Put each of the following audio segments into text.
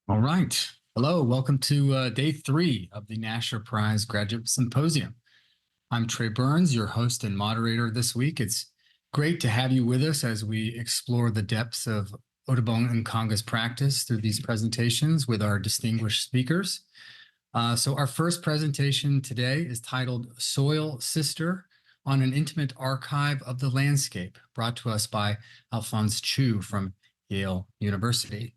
All right. Hello, welcome to day 3 of the Nasher Prize Graduate Symposium. I'm Trey Burns, your host and moderator this week. It's great to have you with us as we explore the depths of Otobong Nkanga's practice through these presentations with our distinguished speakers. So our first presentation today is titled Soil Sister on an Intimate Archive of the Landscape, brought to us by Alfonse Chiu from Yale University.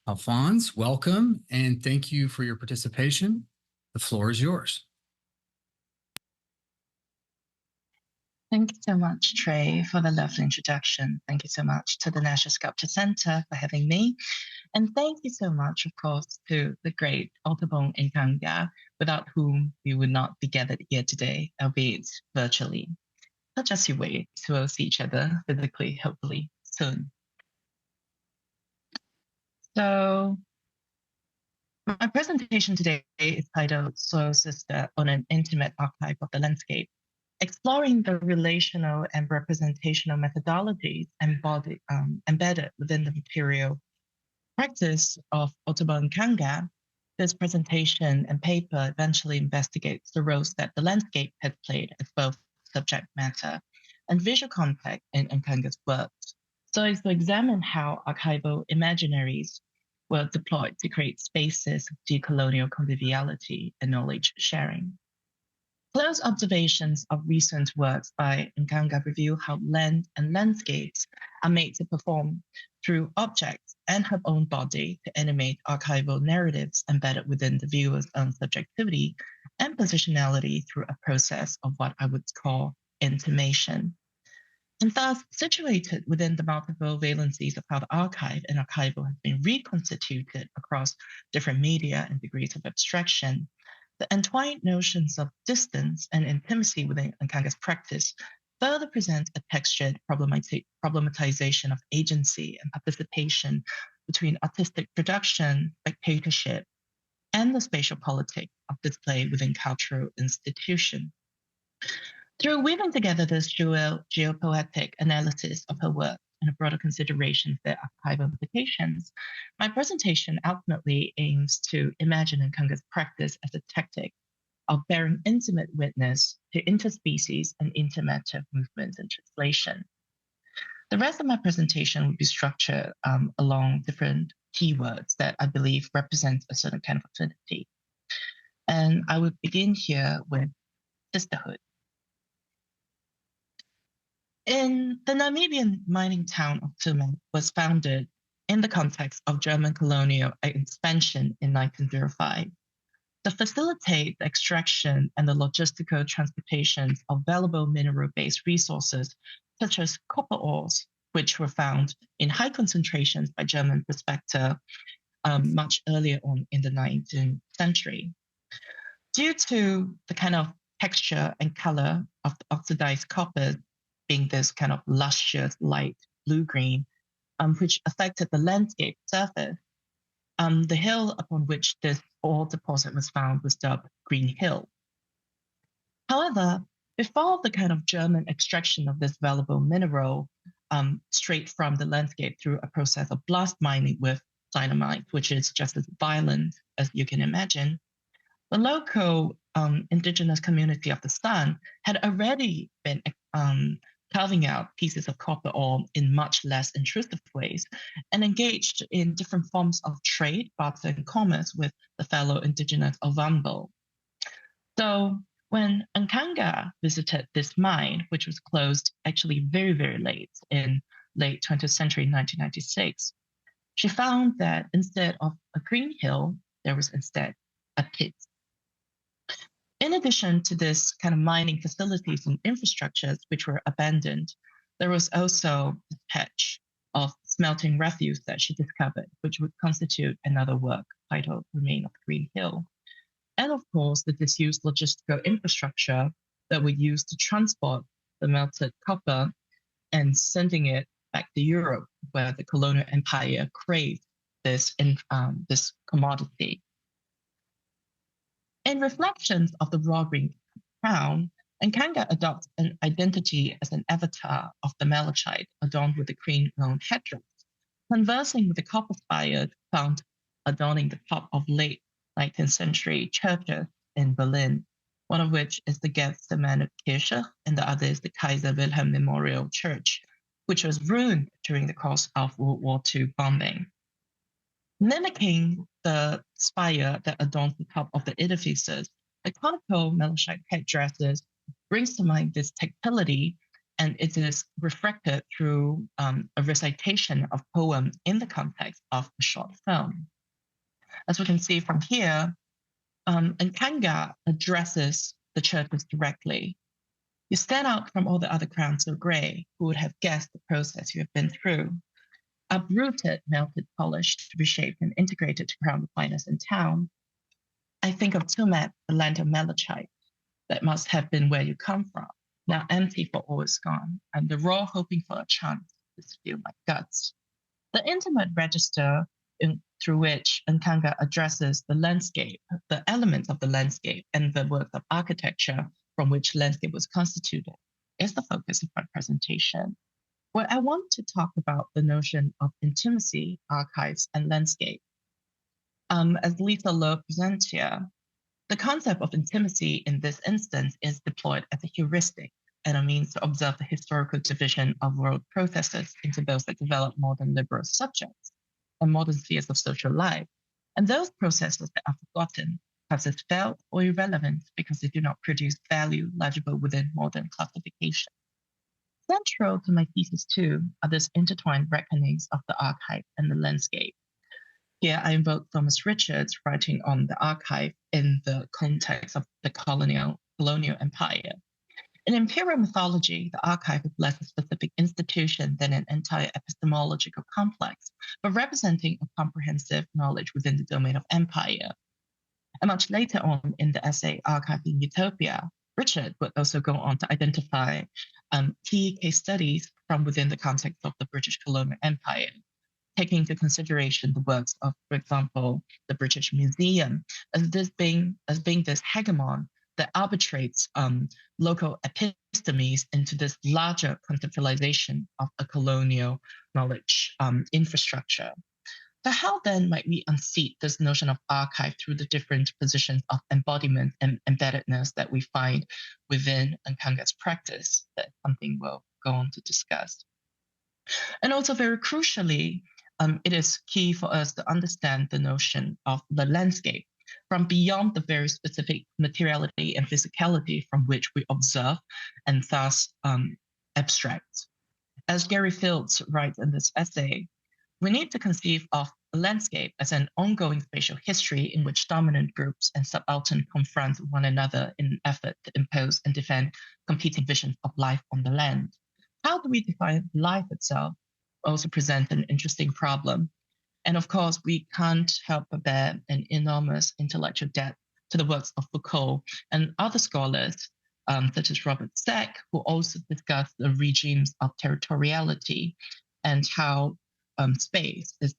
Alfonse, welcome, and thank you for your participation. The floor is yours. Thank you so much, Trey, for the lovely introduction. Thank you so much to the Nasher Sculpture Center for having me. And thank you so much, of course, to the great Otobong Nkanga, without whom we would not be gathered here today, albeit virtually. But just you wait, we'll see each other physically, hopefully, soon. So my presentation today is titled Soil Sister on an Intimate Archive of the Landscape, exploring the relational and representational methodologies embedded within the material practice of Otobong Nkanga. This presentation and paper eventually investigates the roles that the landscape has played as both subject matter and visual context in Nkanga's works, so as to examine how archival imaginaries were deployed to create spaces of decolonial conviviality and knowledge sharing. Close observations of recent works by Nkanga reveal how land and landscapes are made to perform through objects and her own body to animate archival narratives embedded within the viewer's own subjectivity and positionality through a process of what I would call intimation. And thus, situated within the multiple valencies of how the archive and archival have been reconstituted across different media and degrees of abstraction, the entwined notions of distance and intimacy within Nkanga's practice further present a textured problematization of agency and participation between artistic production, spectatorship, and the spatial politics of display within cultural institution. Through weaving together this geopoetic analysis of her work and a broader consideration of their archival implications, my presentation ultimately aims to imagine Nkanga's practice as a tactic of bearing intimate witness to interspecies and intermatter movements and translation. The rest of my presentation would be structured along different keywords that I believe represent a certain kind of affinity. And I would begin here with sisterhood. In the Namibian mining town of Tumen was founded in the context of German colonial expansion in 1905 to facilitate the extraction and the logistical transportation of valuable mineral-based resources such as copper ores, which were found in high concentrations by German prospector much earlier on in the 19th century. Due to the kind of texture and color of the oxidized copper being this kind of luscious light blue-green, which affected the landscape surface, the hill upon which this ore deposit was found was dubbed Green Hill. However, before the kind of German extraction of this valuable mineral straight from the landscape through a process of blast mining with dynamite, which is just as violent as you can imagine, the local indigenous community of the Sun had already been carving out pieces of copper ore in much less intrusive ways and engaged in different forms of trade, barter, and commerce with the fellow indigenous Ovambo. So when Nkanga visited this mine, which was closed actually very, very late in late 20th century, 1996, she found that instead of a green hill, there was instead a pit. In addition to this kind of mining facilities and infrastructures which were abandoned, there was also a patch of smelting refuse that she discovered, which would constitute another work titled Remain of Green Hill. And of course, the disused logistical infrastructure that we used to transport the melted copper and sending it back to Europe, where the colonial empire craved this commodity. In reflections of the raw green crown, Nkanga adopts an identity as an avatar of the malachite adorned with a green-gown headdress, conversing with the copper-fired found adorning the top of late 19th century churches in Berlin, one of which is the Gethsemane Kirche and the other is the Kaiser Wilhelm Memorial Church, which was ruined during the course of World War II bombing. Mimicking the spire that adorns the top of the edifices, the conical Melchite headdresses brings to mind this tactility, and it is reflected through a recitation of poems in the context of a short film. As we can see from here, Nkanga addresses the churches directly. You stand out from all the other crowns so gray, who would have guessed the process you have been through. Uprooted, melted, polished, reshaped, and integrated to crown the finest in town. I think of Tumet, the land of Melachite, that must have been where you come from, now empty for all is gone, and the raw hoping for a chance to steal my guts. The intimate register through which Nkanga addresses the landscape, the elements of the landscape, and the works of architecture from which landscape was constituted, is the focus of my presentation. Where I want to talk about the notion of intimacy, archives, and landscape. As Lisa Lowe presents here, the concept of intimacy in this instance is deployed as a heuristic and a means to observe the historical division of world processes into those that develop modern liberal subjects and modern spheres of social life, and those processes that are forgotten, perhaps as felt or irrelevant because they do not produce value legible within modern classification. Central to my thesis, too, are these intertwined reckonings of the archive and the landscape. Here, I invoke Thomas Richards writing on the archive in the context of the colonial empire. In imperial mythology, the archive is less a specific institution than an entire epistemological complex, but representing a comprehensive knowledge within the domain of empire. And much later on in the essay Archiving Utopia, Richard would also go on to identify key case studies from within the context of the British colonial empire, taking into consideration the works of, for example, the British Museum, as being this hegemon that arbitrates local epistemes into this larger conceptualization of a colonial knowledge infrastructure. So how then might we unseat this notion of archive through the different positions of embodiment and embeddedness that we find within Nkanga's practice? That's something we'll go on to discuss. And also very crucially, it is key for us to understand the notion of the landscape from beyond the very specific materiality and physicality from which we observe and thus abstract. As Gary Fields writes in this essay, we need to conceive of a landscape as an ongoing spatial history in which dominant groups and subaltern confront one another in an effort to impose and defend competing visions of life on the land. How do we define life itself? Also present an interesting problem. And of course, we can't help but bear an enormous intellectual debt to the works of Foucault and other scholars, such as Robert Stack, who also discuss the regimes of territoriality and how space is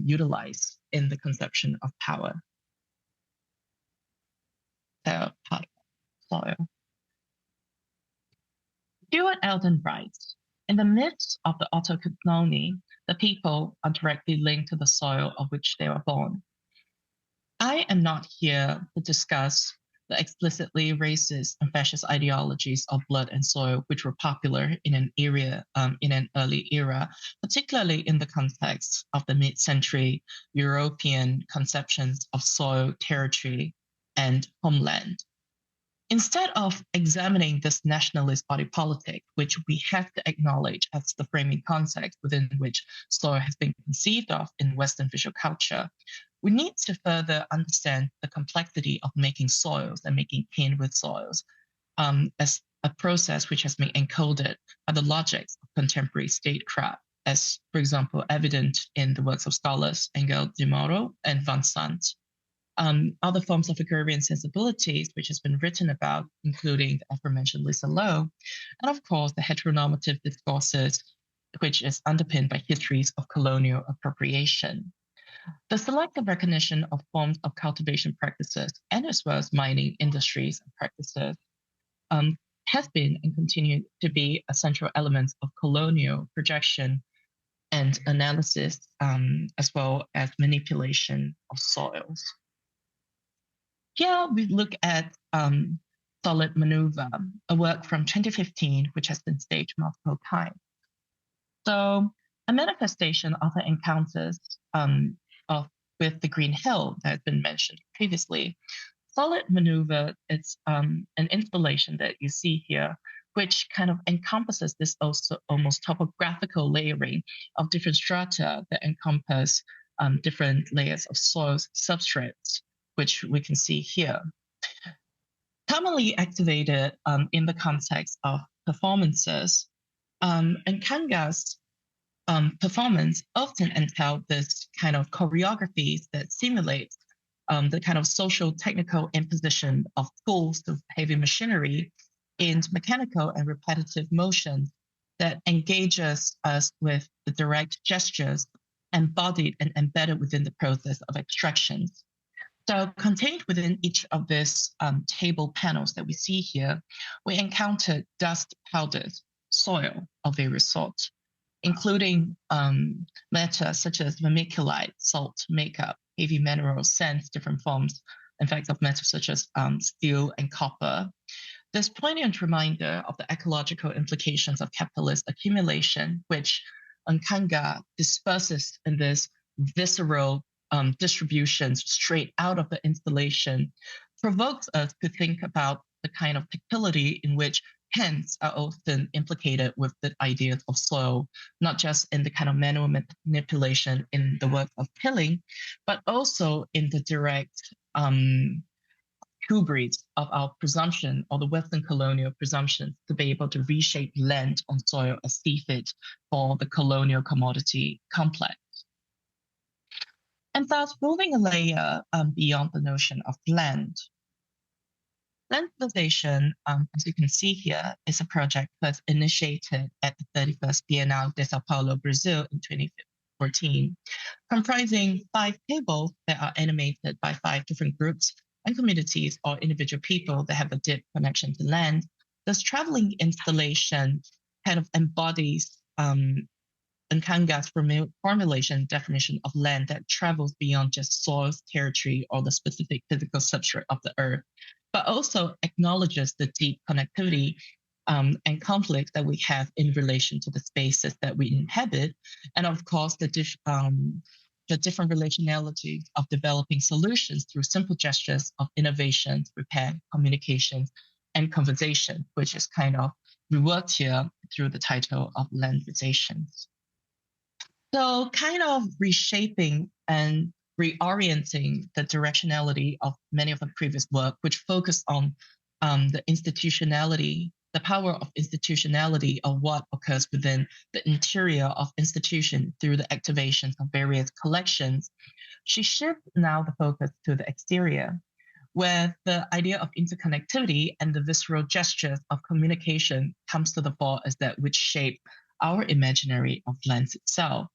utilized in the conception of power. Soil. Stuart Eldon writes, in the midst of the autochthony, the people are directly linked to the soil of which they were born. I am not here to discuss the explicitly racist and fascist ideologies of blood and soil, which were popular in an early era, particularly in the context of the mid-century European conceptions of soil, territory, and homeland. Instead of examining this nationalist body politic, which we have to acknowledge as the framing context within which soil has been conceived of in Western visual culture, we need to further understand the complexity of making soils and making kin with soils as a process which has been encoded by the logics of contemporary statecraft, as, for example, evident in the works of scholars Engel de Mauro and Van Sant. Other forms of agrarian sensibilities, which has been written about, including the aforementioned Lisa Lowe, and of course, the heteronormative discourses, which is underpinned by histories of colonial appropriation. The selective recognition of forms of cultivation practices, and as well as mining industries and practices, has been and continue to be a central element of colonial projection and analysis, as well as manipulation of soils. Here we look at Solid Maneuver, a work from 2015, which has been staged multiple times. So a manifestation of the encounters with the Green Hill that has been mentioned previously. Solid Maneuver is an installation that you see here, which kind of encompasses this also almost topographical layering of different strata that encompass different layers of soils substrates, which we can see here. Commonly activated in the context of performances, Nkanga's performance often entail this kind of choreographies that simulate the kind of social technical imposition of tools of heavy machinery in mechanical and repetitive motions that engages us with the direct gestures embodied and embedded within the process of extractions. So contained within each of these table panels that we see here, we encountered dust powders, soil of various sorts, including matter such as vermiculite, salt, makeup, heavy minerals, sands, different forms, in fact, of metals such as steel and copper. This poignant reminder of the ecological implications of capitalist accumulation, which Nkanga disperses in this visceral distributions straight out of the installation, provokes us to think about the kind of tactility in which hands are often implicated with the ideas of soil, not just in the kind of manual manipulation in the work of tilling, but also in the direct hubris of our presumption or the Western colonial presumption to be able to reshape land on soil as see fit for the colonial commodity complex. And thus moving a layer beyond the notion of land. Landization, as you can see here, is a project first initiated at the 31st Bienal de Sao Paulo, Brazil in 2014, comprising 5 tables that are animated by 5 different groups and communities or individual people that have a deep connection to land. This traveling installation kind of embodies Nkanga's formulation definition of land that travels beyond just soils, territory, or the specific physical substrate of the earth, but also acknowledges the deep connectivity and conflict that we have in relation to the spaces that we inhabit, and of course the different relationalities of developing solutions through simple gestures of innovation, repair, communication, and conversation, which is kind of reworked here through the title of Landizations. So kind of reshaping and reorienting the directionality of many of the previous work, which focused on the institutionality, the power of institutionality of what occurs within the interior of institution through the activations of various collections. She shifts now the focus to the exterior, where the idea of interconnectivity and the visceral gestures of communication comes to the fore as that which shape our imaginary of lands itself.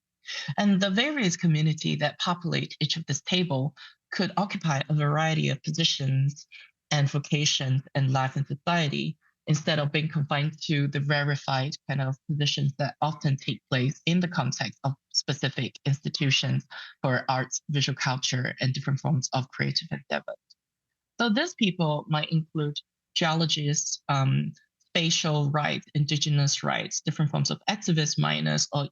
And the various community that populate each of this table could occupy a variety of positions and vocations and life in society, instead of being confined to the rarefied kind of positions that often take place in the context of specific institutions for arts, visual culture, and different forms of creative endeavors. So these people might include geologists, spatial rights, indigenous rights, different forms of activists, miners, or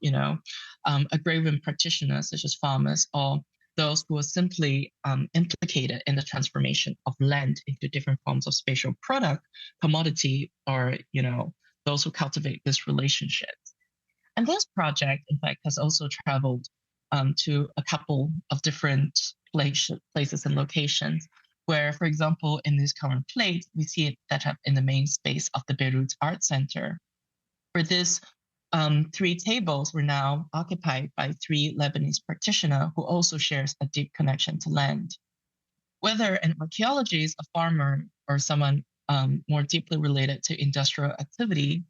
agrarian practitioners such as farmers, or those who are simply implicated in the transformation of land into different forms of spatial product, commodity, or those who cultivate these relationships. And this project, in fact, has also traveled to a couple of different places and locations, where, for example, in this current plate, we see it set up in the main space of the Beirut Art Center, where these 3 tables were now occupied by 3 Lebanese practitioners who also shares a deep connection to land. Whether an archaeologist, a farmer, or someone more deeply related to industrial activity,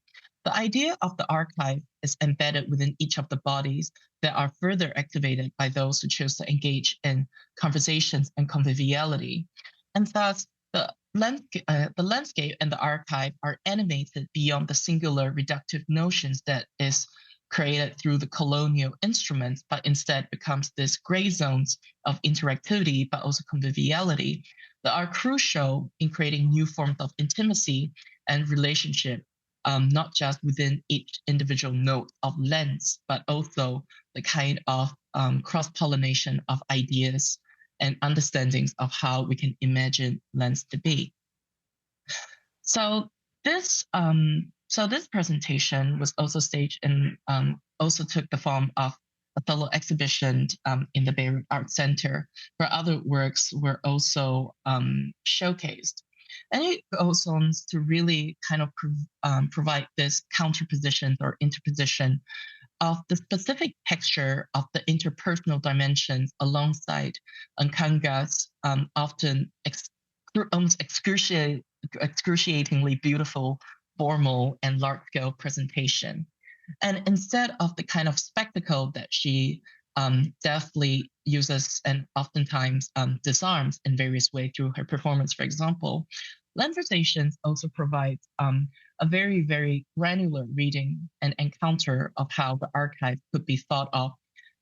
the idea of the archive is embedded within each of the bodies that are further activated by those who choose to engage in conversations and conviviality. And thus, the landscape and the archive are animated beyond the singular reductive notions that is created through the colonial instruments, but instead becomes this gray zones of interactivity, but also conviviality that are crucial in creating new forms of intimacy and relationship, not just within each individual node of lens, but also the kind of cross-pollination of ideas and understandings of how we can imagine lens to be. So this presentation was also staged and also took the form of a solo exhibition in the Beirut Art Center, where other works were also showcased. And it goes on to really kind of provide this counterposition or interposition of the specific texture of the interpersonal dimensions alongside Nkanga's often almost excruciatingly beautiful, formal, and large-scale presentation. And instead of the kind of spectacle that she deftly uses and oftentimes disarms in various ways through her performance, for example, Lenversations also provides a very, very granular reading and encounter of how the archive could be thought of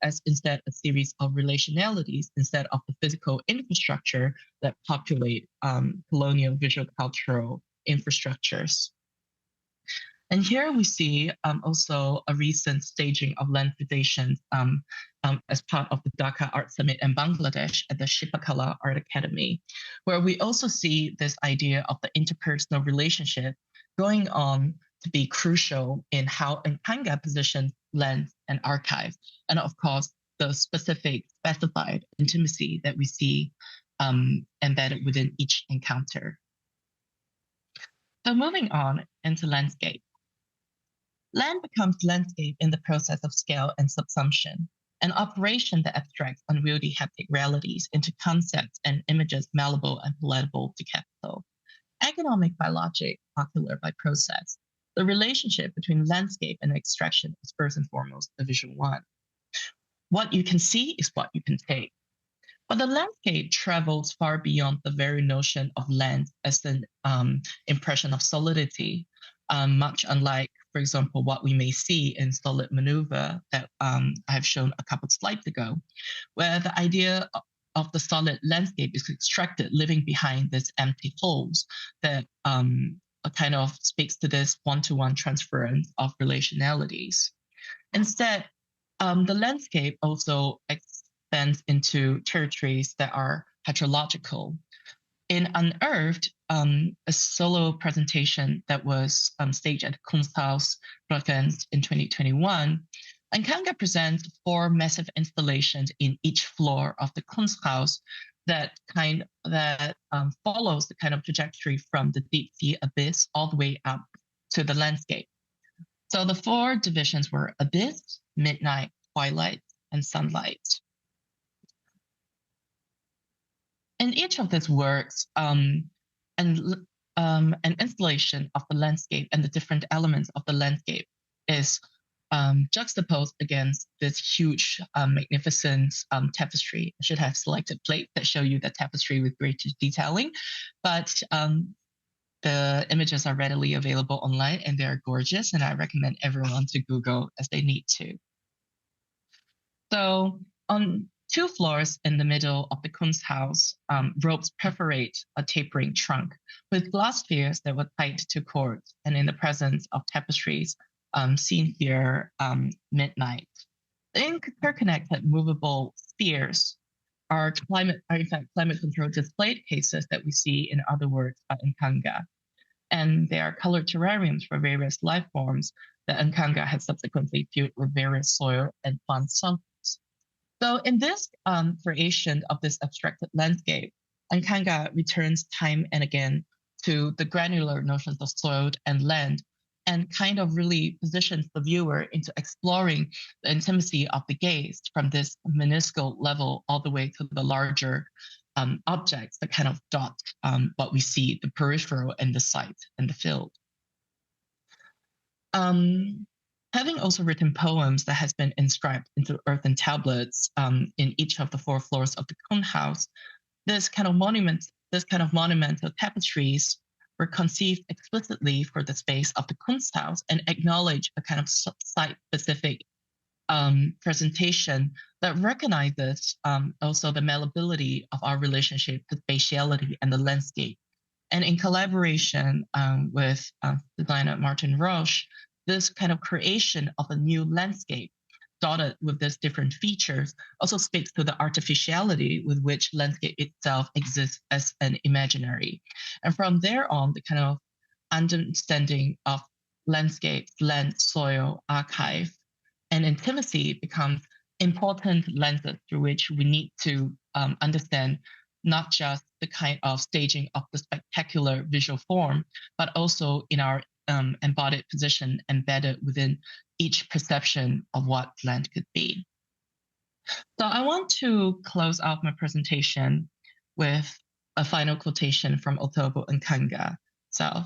as instead a series of relationalities instead of the physical infrastructure that populate colonial visual cultural infrastructures. And here we see also a recent staging of Lenversations as part of the Dhaka Art Summit in Bangladesh at the Shilpakala Art Academy, where we also see this idea of the interpersonal relationship going on to be crucial in how Nkanga positions lens and archive, and of course, the specified intimacy that we see embedded within each encounter. So moving on into landscape. Land becomes landscape in the process of scale and subsumption, an operation that abstracts unwieldy haptic realities into concepts and images malleable and palatable to capital. Economic by logic, ocular by process. The relationship between landscape and extraction is first and foremost a visual one. What you can see is what you can take. But the landscape travels far beyond the very notion of land as an impression of solidity, much unlike, for example, what we may see in solid maneuver that I have shown a couple of slides ago, where the idea of the solid landscape is extracted living behind these empty holes that kind of speaks to this one-to-one transference of relationalities. Instead, the landscape also extends into territories that are heterological. In Unearthed, a solo presentation that was staged at Kunsthaus Groenteman in 2021, Nkanga presents 4 massive installations in each floor of the Kunsthaus that follows the kind of trajectory from the deep sea abyss all the way up to the landscape. So the 4 divisions were abyss, midnight, twilight, and sunlight. In each of these works, an installation of the landscape and the different elements of the landscape is juxtaposed against this huge, magnificent tapestry. I should have selected plates that show you the tapestry with great detailing, but the images are readily available online and they're gorgeous, and I recommend everyone to Google as they need to. So on 2 floors in the middle of the Kunsthaus, ropes perforate a tapering trunk with glass spheres that were tied to cords, and in the presence of tapestries seen here, midnight. The interconnected movable spheres are in fact climate-controlled display cases that we see in other works by Nkanga. And they are colored terrariums for various life forms that Nkanga has subsequently filled with various soil and plant samples. So in this creation of this abstracted landscape, Nkanga returns time and again to the granular notions of soil and land, and kind of really positions the viewer into exploring the intimacy of the gaze from this minuscule level all the way to the larger objects that kind of dot what we see, the peripheral and the sight and the field. Having also written poems that has been inscribed into earthen tablets in each of the 4 floors of the Kunsthaus, this kind of monumental tapestries were conceived explicitly for the space of the Kunsthaus and acknowledge a kind of site-specific presentation that recognizes also the malleability of our relationship to spatiality and the landscape. And in collaboration with designer Martin Roche, this kind of creation of a new landscape dotted with these different features also speaks to the artificiality with which landscape itself exists as an imaginary. And from there on, the kind of understanding of landscape, land, soil, archive, and intimacy becomes important lenses through which we need to understand not just the kind of staging of the spectacular visual form, but also in our embodied position embedded within each perception of what land could be. So I want to close out my presentation with a final quotation from Otobong Nkanga. So,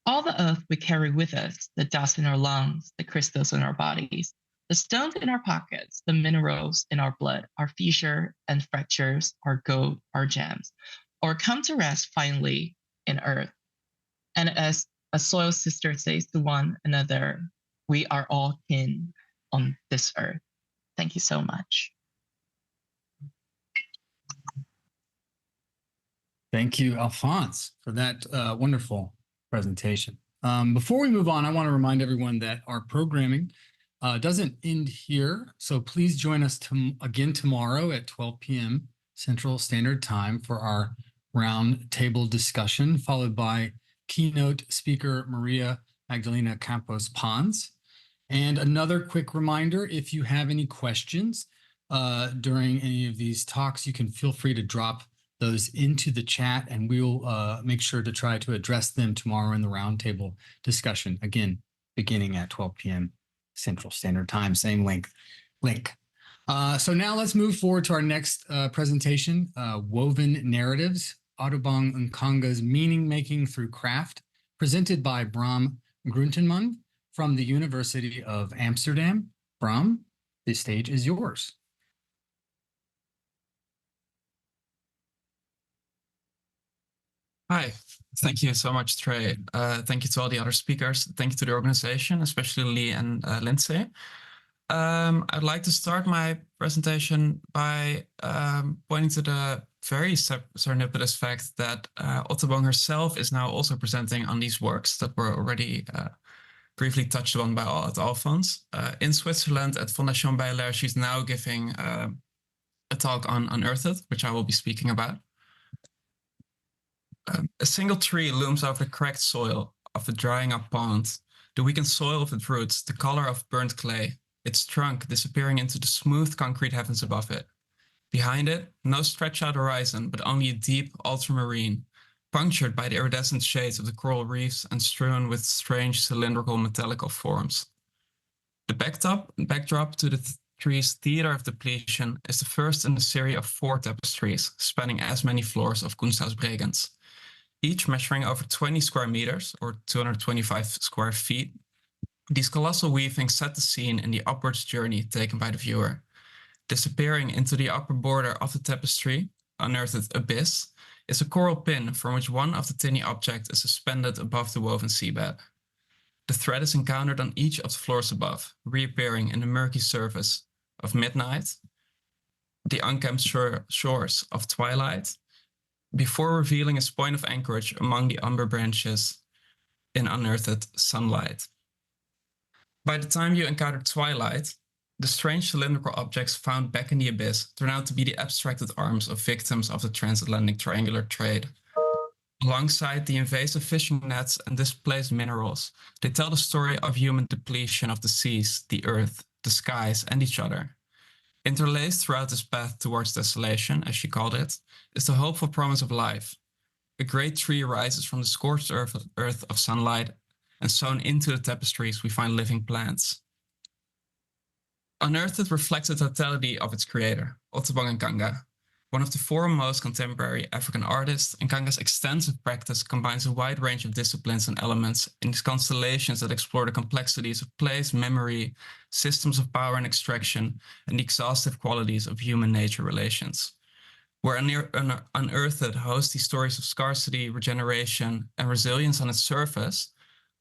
all the earth we carry with us, the dust in our lungs, the crystals in our bodies, the stones in our pockets, the minerals in our blood, our fissure and fractures, our gold, our gems, or come to rest finally in earth. And as a soil sister says to one another, we are all kin on this earth. Thank you so much. Thank you, Alfonse, for that wonderful presentation. Before we move on, I want to remind everyone that our programming doesn't end here. So please join us again tomorrow at 12 p.m. Central Standard Time for our round table discussion, followed by keynote speaker Maria Magdalena Campos Pons. And another quick reminder, if you have any questions during any of these talks, you can feel free to drop those into the chat, and we'll make sure to try to address them tomorrow in the roundtable discussion, again, beginning at 12 p.m. Central Standard Time, same link. So now let's move forward to our next presentation, Woven Narratives, Otobong Nkanga's Meaning Making Through Craft, presented by Bram Groenteman from the University of Amsterdam. Bram, the stage is yours. Hi, thank you so much, Trey. Thank you to all the other speakers. Thank you to the organization, especially Lee and Lindsay. I'd like to start my presentation by pointing to the very serendipitous fact that Otobong herself is now also presenting on these works that were already briefly touched on by Alfonse. In Switzerland at Fondation Bayerler, she's now giving a talk on Unearthed, which I will be speaking about. A single tree looms over the cracked soil of a drying up pond, the weakened soil of its roots, the color of burnt clay, its trunk disappearing into the smooth concrete heavens above it. Behind it, no stretched-out horizon, but only a deep ultramarine, punctured by the iridescent shades of the coral reefs and strewn with strange cylindrical metallical forms. The backdrop to the tree's theater of depletion is the first in a series of 4 tapestries, spanning as many floors of Kunsthaus Bregenz, each measuring over 20 square meters, or 225 square feet. These colossal weavings set the scene in the upwards journey taken by the viewer. Disappearing into the upper border of the tapestry, Unearthed Abyss, is a coral pin from which one of the tiny objects is suspended above the woven seabed. The thread is encountered on each of the floors above, reappearing in the murky surface of midnight, the unkempt shores of twilight, before revealing its point of anchorage among the umber branches in unearthed sunlight. By the time you encounter twilight, the strange cylindrical objects found back in the abyss turn out to be the abstracted arms of victims of the transatlantic triangular trade. Alongside the invasive fishing nets and displaced minerals, they tell the story of human depletion of the seas, the earth, the skies, and each other. Interlaced throughout this path towards desolation, as she called it, is the hopeful promise of life. A great tree rises from the scorched earth of sunlight, and sewn into the tapestries we find living plants. Unearthed reflects the totality of its creator, Otobong Nkanga. One of the foremost contemporary African artists, Nkanga's extensive practice combines a wide range of disciplines and elements in these constellations that explore the complexities of place, memory, systems of power and extraction, and the exhaustive qualities of human-nature relations. where unearthed host these stories of scarcity, regeneration, and resilience on its surface,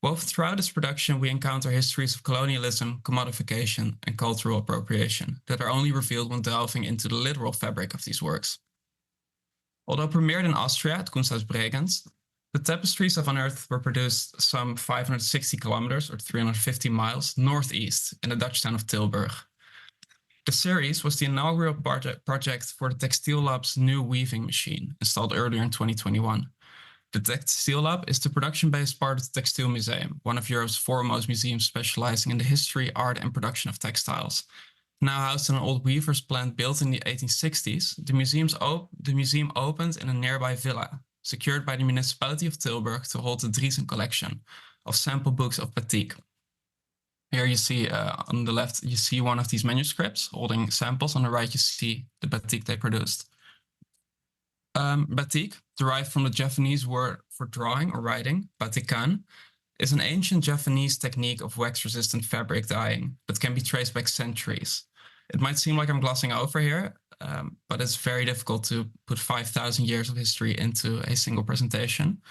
woven throughout its production, we encounter histories of colonialism, commodification, and cultural appropriation that are only revealed when delving into the literal fabric of these works. Although premiered in Austria at Kunsthaus Bregenz, the tapestries of Unearthed were produced some 560 kilometers or 350 miles northeast in the Dutch town of Tilburg. The series was the inaugural project for the Textile Lab's new weaving machine, installed earlier in 2021. The Textile Lab is the production-based part of the Textile Museum, one of Europe's foremost museums specializing in the history, art, and production of textiles. Now housed in an old weaver's plant built in the 1860s, the museum opened in a nearby villa, secured by the municipality of Tilburg to hold the Driesen collection of sample books of batik. Here you see on the left, you see one of these manuscripts holding samples. On the right, you see the batik they produced. Batik, derived from the Javanese word for drawing or writing, batikan, is an ancient Javanese technique of wax-resistant fabric dyeing that can be traced back centuries. It might seem like I'm glossing over here, but it's very difficult to put 5,000 years of history into a single presentation.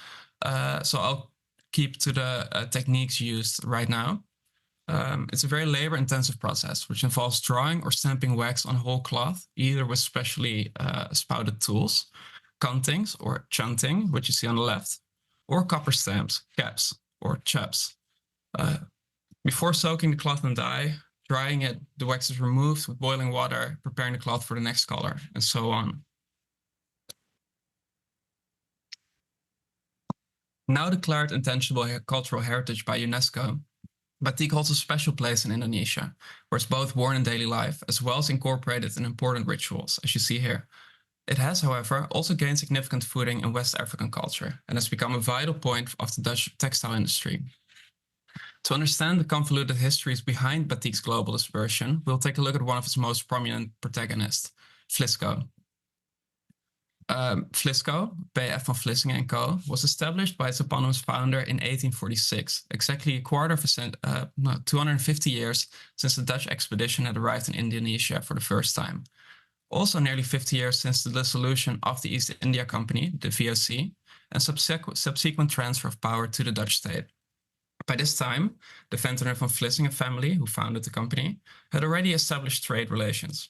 So I'll keep to the techniques used right now. It's a very labor-intensive process, which involves drawing or stamping wax on whole cloth, either with specially spouted tools, contings or chunting, which you see on the left, or copper stamps, caps, or chaps. Before soaking the cloth in dye, drying it, the wax is removed with boiling water, preparing the cloth for the next color, and so on. Now declared intangible cultural heritage by UNESCO, batik holds a special place in Indonesia, where it's both worn in daily life as well as incorporated in important rituals, as you see here. It has, however, also gained significant footing in West African culture and has become a vital point of the Dutch textile industry. To understand the convoluted histories behind batik's global dispersion, we'll take a look at one of its most prominent protagonists, Vlisco. Vlisco, B.F. van Vlissingen & Co., was established by its eponymous founder in 1846, exactly a quarter of 250 years since the Dutch expedition had arrived in Indonesia for the first time. Also nearly 50 years since the dissolution of the East India Company, the VOC, and subsequent transfer of power to the Dutch state. By this time, the Ventnor van Vlissingen family, who founded the company, had already established trade relations.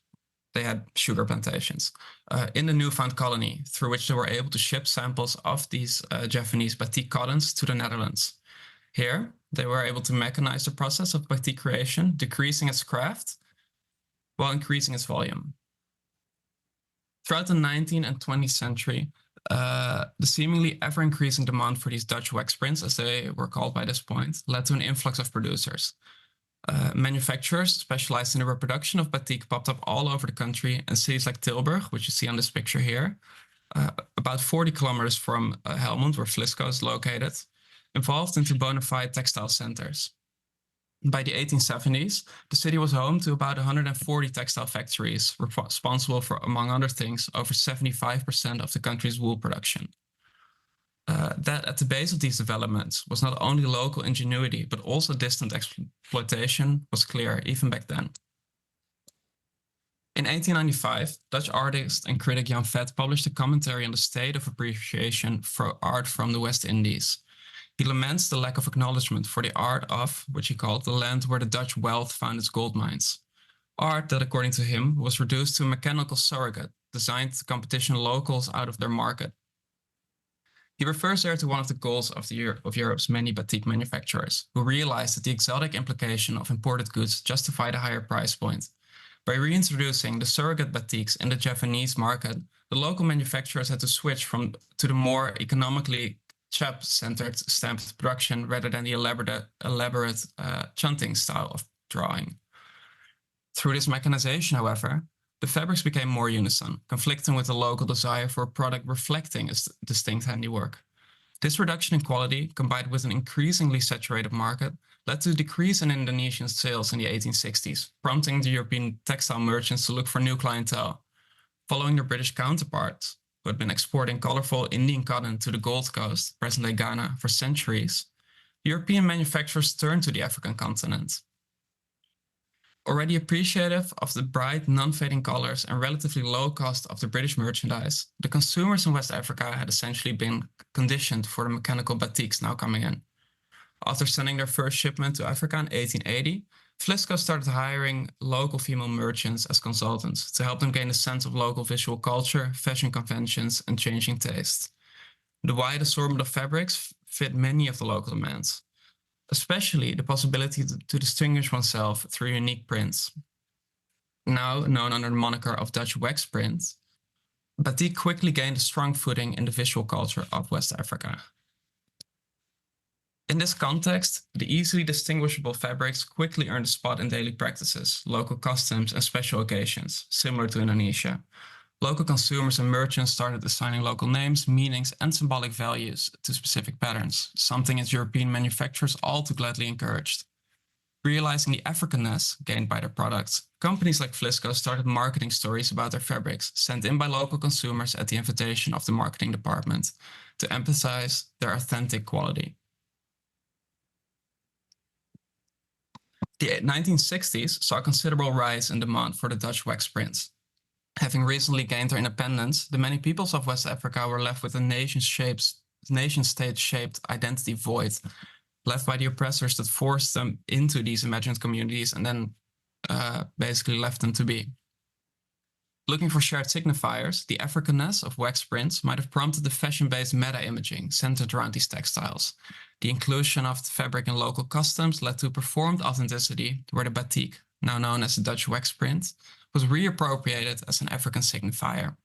They had sugar plantations in the newfound colony, through which they were able to ship samples of these Javanese batik cottons to the Netherlands. Here, they were able to mechanize the process of batik creation, decreasing its craft while increasing its volume. Throughout the 19th and 20th century, the seemingly ever-increasing demand for these Dutch wax prints, as they were called by this point, led to an influx of producers. Manufacturers specialized in the reproduction of batik popped up all over the country, and cities like Tilburg, which you see on this picture here, about 40 kilometers from Helmond, where Vlisco is located, evolved into bona fide textile centers. By the 1870s, the city was home to about 140 textile factories, responsible for, among other things, over 75% of the country's wool production. That at the base of these developments was not only local ingenuity, but also distant exploitation was clear even back then. In 1895, Dutch artist and critic Jan Vet published a commentary on the state of appreciation for art from the West Indies. He laments the lack of acknowledgement for the art of, which he called, the land where the Dutch wealth found its gold mines. Art that, according to him, was reduced to a mechanical surrogate designed to competition locals out of their market. He refers there to one of the goals of Europe's many batik manufacturers, who realized that the exotic implication of imported goods justified a higher price point. By reintroducing the surrogate batiks in the Javanese market, the local manufacturers had to switch to the more economically chap-centered stamped production rather than the elaborate chunting style of drawing. Through this mechanization, however, the fabrics became more unison, conflicting with the local desire for a product reflecting a distinct handiwork. This reduction in quality, combined with an increasingly saturated market, led to a decrease in Indonesian sales in the 1860s, prompting the European textile merchants to look for new clientele. Following their British counterparts, who had been exporting colorful Indian cotton to the Gold Coast, present-day Ghana, for centuries, European manufacturers turned to the African continent. Already appreciative of the bright, non-fading colors and relatively low cost of the British merchandise, the consumers in West Africa had essentially been conditioned for the mechanical batiks now coming in. After sending their first shipment to Africa in 1880, Flisco started hiring local female merchants as consultants to help them gain a sense of local visual culture, fashion conventions, and changing tastes. The wide assortment of fabrics fit many of the local demands, especially the possibility to distinguish oneself through unique prints. Now known under the moniker of Dutch wax print, batik quickly gained a strong footing in the visual culture of West Africa. In this context, the easily distinguishable fabrics quickly earned a spot in daily practices, local customs, and special occasions, similar to Indonesia. Local consumers and merchants started assigning local names, meanings, and symbolic values to specific patterns, something its European manufacturers all too gladly encouraged. Realizing the Africanness gained by their products, companies like Flisco started marketing stories about their fabrics, sent in by local consumers at the invitation of the marketing department, to emphasize their authentic quality. The 1960s saw a considerable rise in demand for the Dutch wax prints. Having recently gained their independence, the many peoples of West Africa were left with a nation-state-shaped identity void, left by the oppressors that forced them into these imagined communities and then basically left them to be. Looking for shared signifiers, the Africanness of wax prints might have prompted the fashion-based meta-imaging centered around these textiles. The inclusion of the fabric in local customs led to performed authenticity, where the batik, now known as the Dutch wax print, was reappropriated as an African signifier.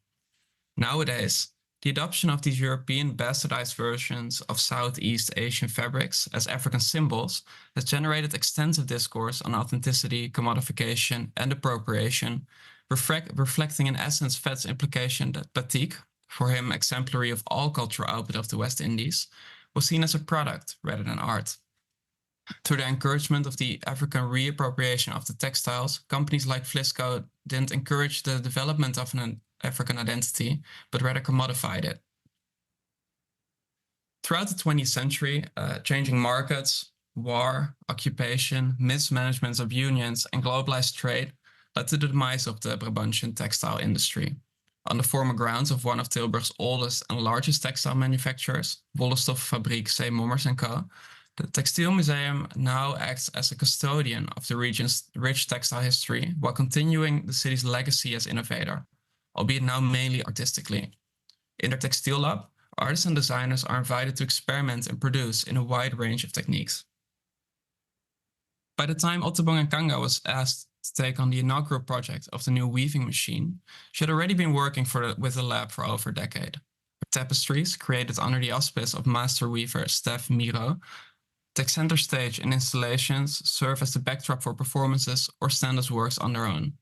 Nowadays, the adoption of these European bastardized versions of Southeast Asian fabrics as African symbols has generated extensive discourse on authenticity, commodification, and appropriation, reflecting in essence Vet's implication that batik, for him exemplary of all cultural output of the West Indies, was seen as a product rather than art. Through the encouragement of the African reappropriation of the textiles, companies like Flisco didn't encourage the development of an African identity, but rather commodified it. Throughout the 20th century, changing markets, war, occupation, mismanagement of unions, and globalized trade led to the demise of the Brabantian textile industry. On the former grounds of one of Tilburg's oldest and largest textile manufacturers, Wollenstoffabriek C. Mommers & Co., the Textile Museum now acts as a custodian of the region's rich textile history while continuing the city's legacy as innovator, albeit now mainly artistically. In their textile lab, artists and designers are invited to experiment and produce in a wide range of techniques. By the time Otobong Nkanga was asked to take on the inaugural project of the new weaving machine, she had already been working with the lab for over a decade. Her tapestries, created under the auspice of master weaver Steph Miro, take center stage in installations, serve as the backdrop for performances, or stand as works on their own,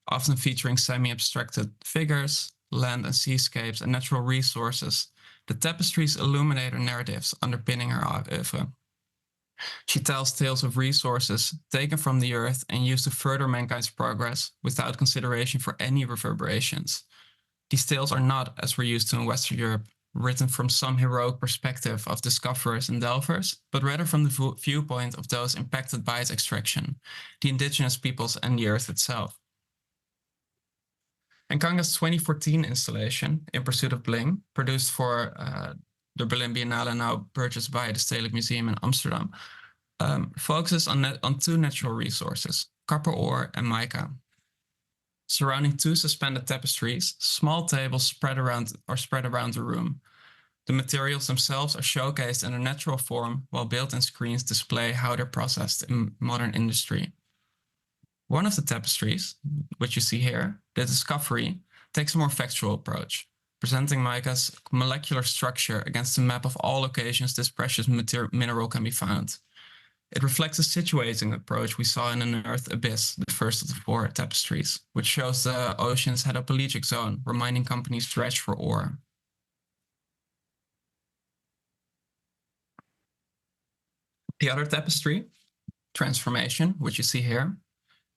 often featuring semi-abstracted figures, land and seascapes, and natural resources. The tapestries illuminate her narratives underpinning her oeuvre. She tells tales of resources taken from the earth and used to further mankind's progress without consideration for any reverberations. These tales are not, as we're used to in Western Europe, written from some heroic perspective of discoverers and delvers, but rather from the viewpoint of those impacted by its extraction, the indigenous peoples and the earth itself. Nkanga's 2014 installation, In Pursuit of Bling, produced for the Berlin Biennale, now purchased by the Stedelijk Museum in Amsterdam, focuses on two natural resources, copper ore and mica. Surrounding two suspended tapestries, small tables spread around the room. The materials themselves are showcased in their natural form, while built-in screens display how they're processed in modern industry. One of the tapestries, which you see here, the Discovery, takes a more factual approach, presenting mica's molecular structure against a map of all locations this precious mineral can be found. It reflects a situating approach we saw in An Earth Abyss, the first of the four tapestries, which shows the ocean's hedopelagic zone, where mining companies dredge for ore. The other tapestry, Transformation, which you see here,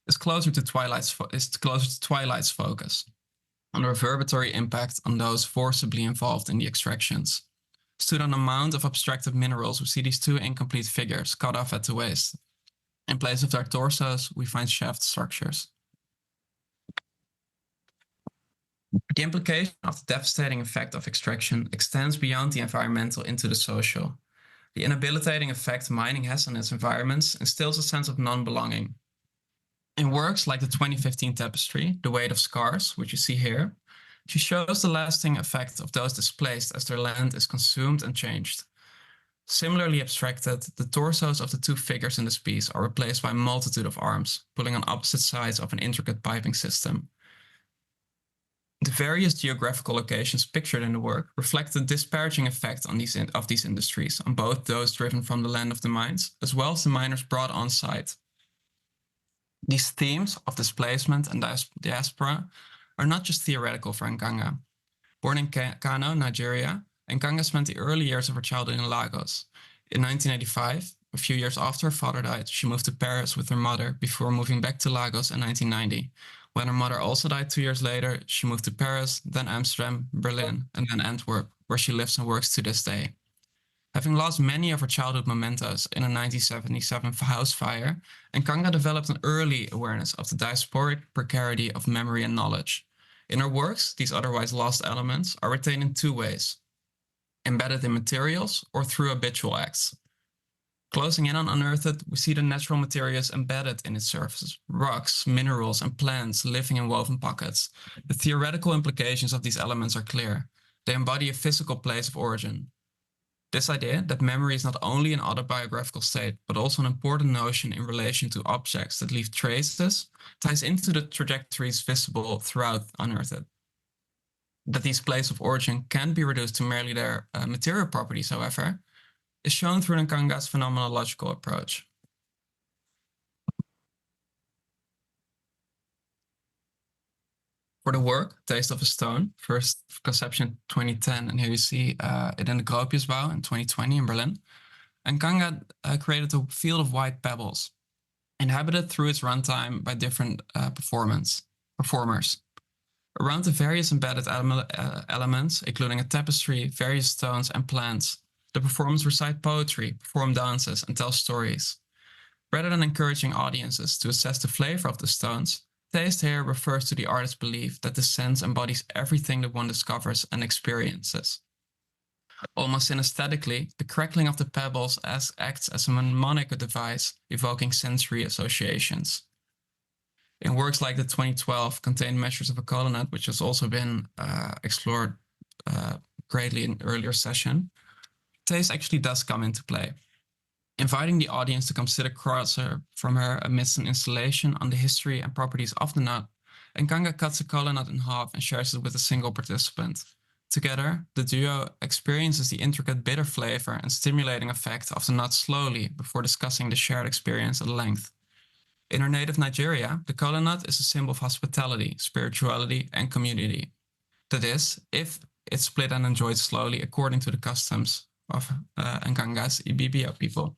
is closer to Twilight's focus, on the reverberatory impact on those forcibly involved in the extractions. Stood on a mound of abstracted minerals, we see these two incomplete figures cut off at the waist. In place of their torsos, we find shaft structures. The implication of the devastating effect of extraction extends beyond the environmental into the social. The inhabilitating effect mining has on its environments instills a sense of non-belonging. In works like the 2015 tapestry, The Weight of Scars, which you see here, she shows the lasting effect of those displaced as their land is consumed and changed. Similarly abstracted, the torsos of the two figures in this piece are replaced by a multitude of arms, pulling on opposite sides of an intricate piping system. The various geographical locations pictured in the work reflect the disparaging effect on of these industries on both those driven from the land of the mines, as well as the miners brought on site. These themes of displacement and diaspora are not just theoretical for Nkanga. Born in Kano, Nigeria, Nkanga spent the early years of her childhood in Lagos. In 1985, a few years after her father died, she moved to Paris with her mother before moving back to Lagos in 1990. When her mother also died 2 years later, she moved to Paris, then Amsterdam, Berlin, and then Antwerp, where she lives and works to this day. Having lost many of her childhood mementos in a 1977 house fire, Nkanga developed an early awareness of the diasporic precarity of memory and knowledge. In her works, these otherwise lost elements are retained in two ways: embedded in materials or through habitual acts. Closing in on Unearthed, we see the natural materials embedded in its surface: rocks, minerals, and plants living in woven pockets. The theoretical implications of these elements are clear. They embody a physical place of origin. This idea that memory is not only an autobiographical state, but also an important notion in relation to objects that leave traces, ties into the trajectories visible throughout Unearthed. That these places of origin can be reduced to merely their material properties, however, is shown through Nkanga's phenomenological approach. For the work, Taste of a Stone, first conception 2010, and here you see it in the Gropiusbau in 2020 in Berlin, Nkanga created a field of white pebbles, inhabited through its runtime by different performers. Around the various embedded elements, including a tapestry, various stones, and plants, the performers recite poetry, perform dances, and tell stories. Rather than encouraging audiences to assess the flavor of the stones, taste here refers to the artist's belief that the sense embodies everything that one discovers and experiences. Almost synesthetically, the crackling of the pebbles acts as a mnemonic device, evoking sensory associations. In works like the 2012 Contained Measures of a Colonnade, which has also been explored greatly in an earlier session, taste actually does come into play, inviting the audience to come sit across from her amidst an installation on the history and properties of the nut. Nkanga cuts a colonnade in half and shares it with a single participant. Together, the duo experiences the intricate bitter flavor and stimulating effect of the nut slowly before discussing the shared experience at length. In her native Nigeria, the colonnade is a symbol of hospitality, spirituality, and community. That is, if it's split and enjoyed slowly according to the customs of Nkanga's Ibibio people.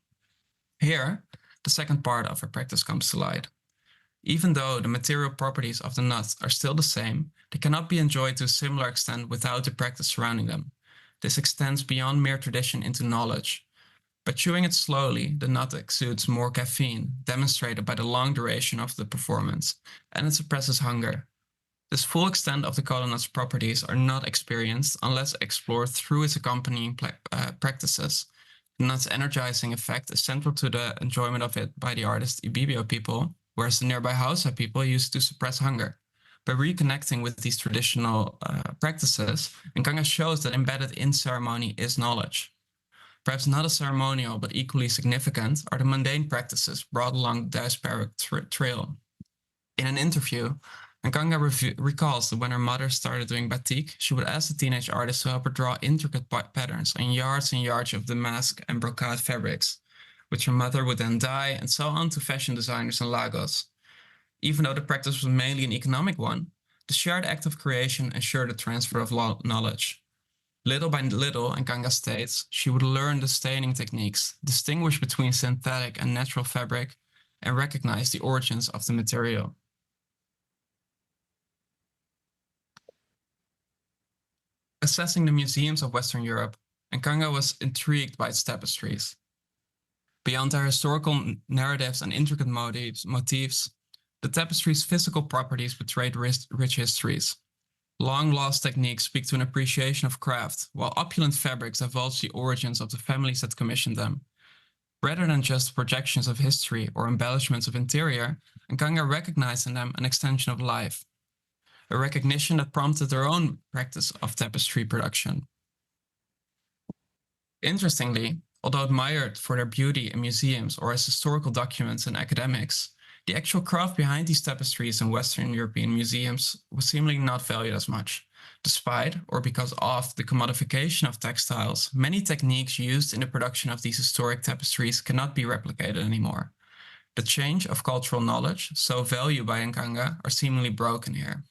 Here, the second part of her practice comes to light. Even though the material properties of the nuts are still the same, they cannot be enjoyed to a similar extent without the practice surrounding them. This extends beyond mere tradition into knowledge. By chewing it slowly, the nut exudes more caffeine, demonstrated by the long duration of the performance, and it suppresses hunger. This full extent of the colonnade's properties are not experienced unless explored through its accompanying practices. The nut's energizing effect is central to the enjoyment of it by the artist Ibibio people, whereas the nearby Hausa people used to suppress hunger. By reconnecting with these traditional practices, Nkanga shows that embedded in ceremony is knowledge. Perhaps not as ceremonial, but equally significant, are the mundane practices brought along the diasporic trail. In an interview, Nkanga recalls that when her mother started doing batik, she would ask the teenage artist to help her draw intricate patterns on yards and yards of damask and brocade fabrics, which her mother would then dye and sell on to fashion designers in Lagos. Even though the practice was mainly an economic one, the shared act of creation ensured the transfer of knowledge. Little by little, Nkanga states, she would learn the staining techniques, distinguish between synthetic and natural fabric, and recognize the origins of the material. Assessing the museums of Western Europe, Nkanga was intrigued by its tapestries. Beyond their historical narratives and intricate motifs, the tapestry's physical properties betrayed rich histories. Long-lost techniques speak to an appreciation of craft, while opulent fabrics divulge the origins of the families that commissioned them. Rather than just projections of history or embellishments of interior, Nkanga recognized in them an extension of life, a recognition that prompted their own practice of tapestry production. Interestingly, although admired for their beauty in museums or as historical documents in academics, the actual craft behind these tapestries in Western European museums was seemingly not valued as much. Despite, or because of, the commodification of textiles, many techniques used in the production of these historic tapestries cannot be replicated anymore. The change of cultural knowledge, so valued by Nkanga, are seemingly broken here.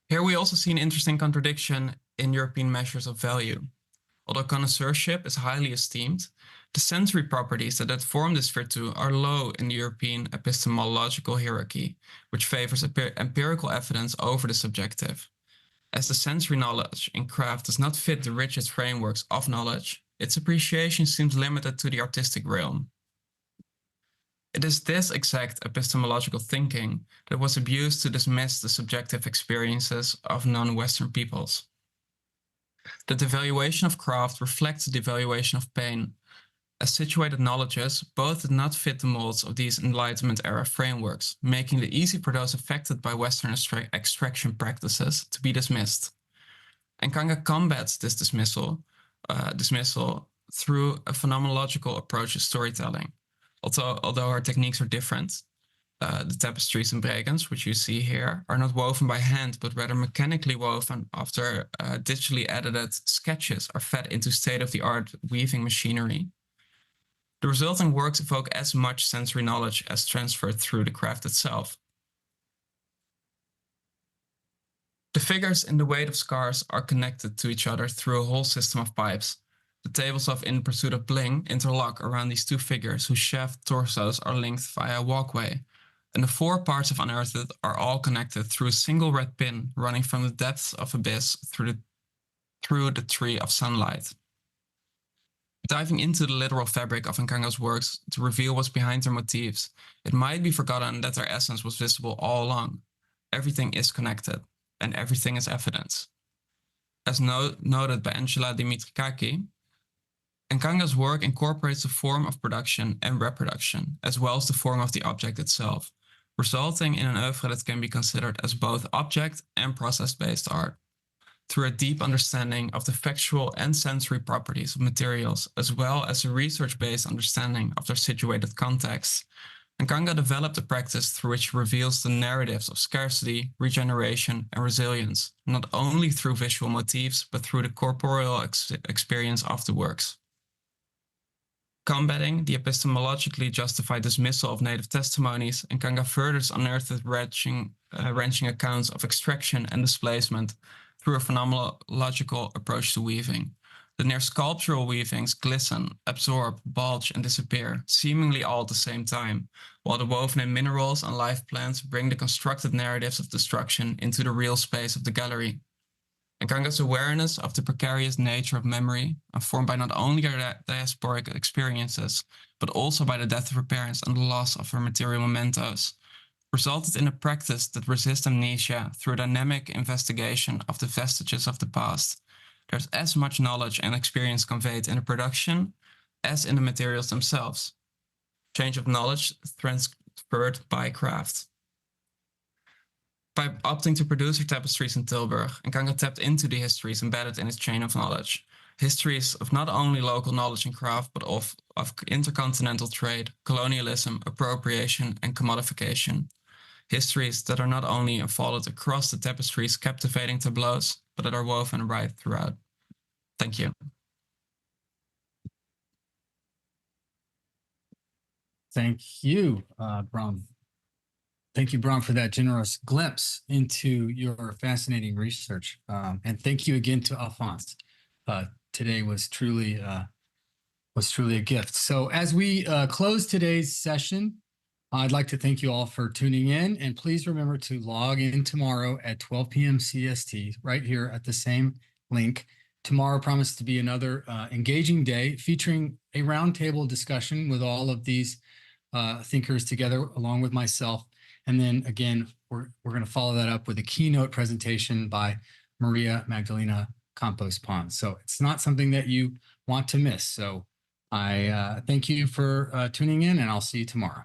Here we also see an interesting contradiction in European measures of value. Although connoisseurship is highly esteemed, the sensory properties that form this virtue are low in the European epistemological hierarchy, which favors empirical evidence over the subjective. As the sensory knowledge in craft does not fit the rigid frameworks of knowledge, its appreciation seems limited to the artistic realm. It is this exact epistemological thinking that was abused to dismiss the subjective experiences of non-Western peoples. The devaluation of craft reflects the devaluation of pain. As situated knowledges, both did not fit the molds of these Enlightenment-era frameworks, making it easy for those affected by Western extraction practices to be dismissed. Nkanga combats this dismissal through a phenomenological approach to storytelling. Although her techniques are different, the tapestries and bregens, which you see here, are not woven by hand, but rather mechanically woven after digitally edited sketches are fed into state-of-the-art weaving machinery. The resulting works evoke as much sensory knowledge as transferred through the craft itself. The figures in the weight of scars are connected to each other through a whole system of pipes. The tables of In Pursuit of Bling interlock around these two figures whose shaft torsos are linked via a walkway, and the four parts of Unearthed are all connected through a single red pin running from the depths of Abyss through the Tree of Sunlight. Diving into the literal fabric of Nkanga's works to reveal what's behind their motifs, it might be forgotten that their essence was visible all along. Everything is connected, and everything is evidence. As noted by Angela Dimitrikaki, Nkanga's work incorporates the form of production and reproduction, as well as the form of the object itself, resulting in an oeuvre that can be considered as both object and process-based art. Through a deep understanding of the factual and sensory properties of materials, as well as a research-based understanding of their situated context, Nkanga developed a practice through which he reveals the narratives of scarcity, regeneration, and resilience, not only through visual motifs, but through the corporeal experience of the works. Combating the epistemologically justified dismissal of native testimonies, Nkanga furthers unearthed wrenching accounts of extraction and displacement through a phenomenological approach to weaving. The near sculptural weavings glisten, absorb, bulge, and disappear, seemingly all at the same time, while the woven in minerals and live plants bring the constructed narratives of destruction into the real space of the gallery. Nkanga's awareness of the precarious nature of memory, informed by not only her diasporic experiences, but also by the death of her parents and the loss of her material mementos, resulted in a practice that resists amnesia through a dynamic investigation of the vestiges of the past. There's as much knowledge and experience conveyed in the production as in the materials themselves. Change of knowledge transferred by craft. By opting to produce her tapestries in Tilburg, Nkanga tapped into the histories embedded in its chain of knowledge. Histories of not only local knowledge and craft, but of intercontinental trade, colonialism, appropriation, and commodification. Histories that are not only unfolded across the tapestry's captivating tableaus, but that are woven right throughout. Thank you. Thank you, Bram. Thank you, Bram, for that generous glimpse into your fascinating research. And thank you again to Alfonse. Today was truly a gift. So as we close today's session, I'd like to thank you all for tuning in, and please remember to log in tomorrow at 12 p.m. CST right here at the same link Tomorrow promises to be another engaging day featuring a roundtable discussion with all of these thinkers together along with myself. And then again, we're going to follow that up with a keynote presentation by Maria Magdalena Campos Pons. So it's not something that you want to miss. So I thank you for tuning in, and I'll see you tomorrow.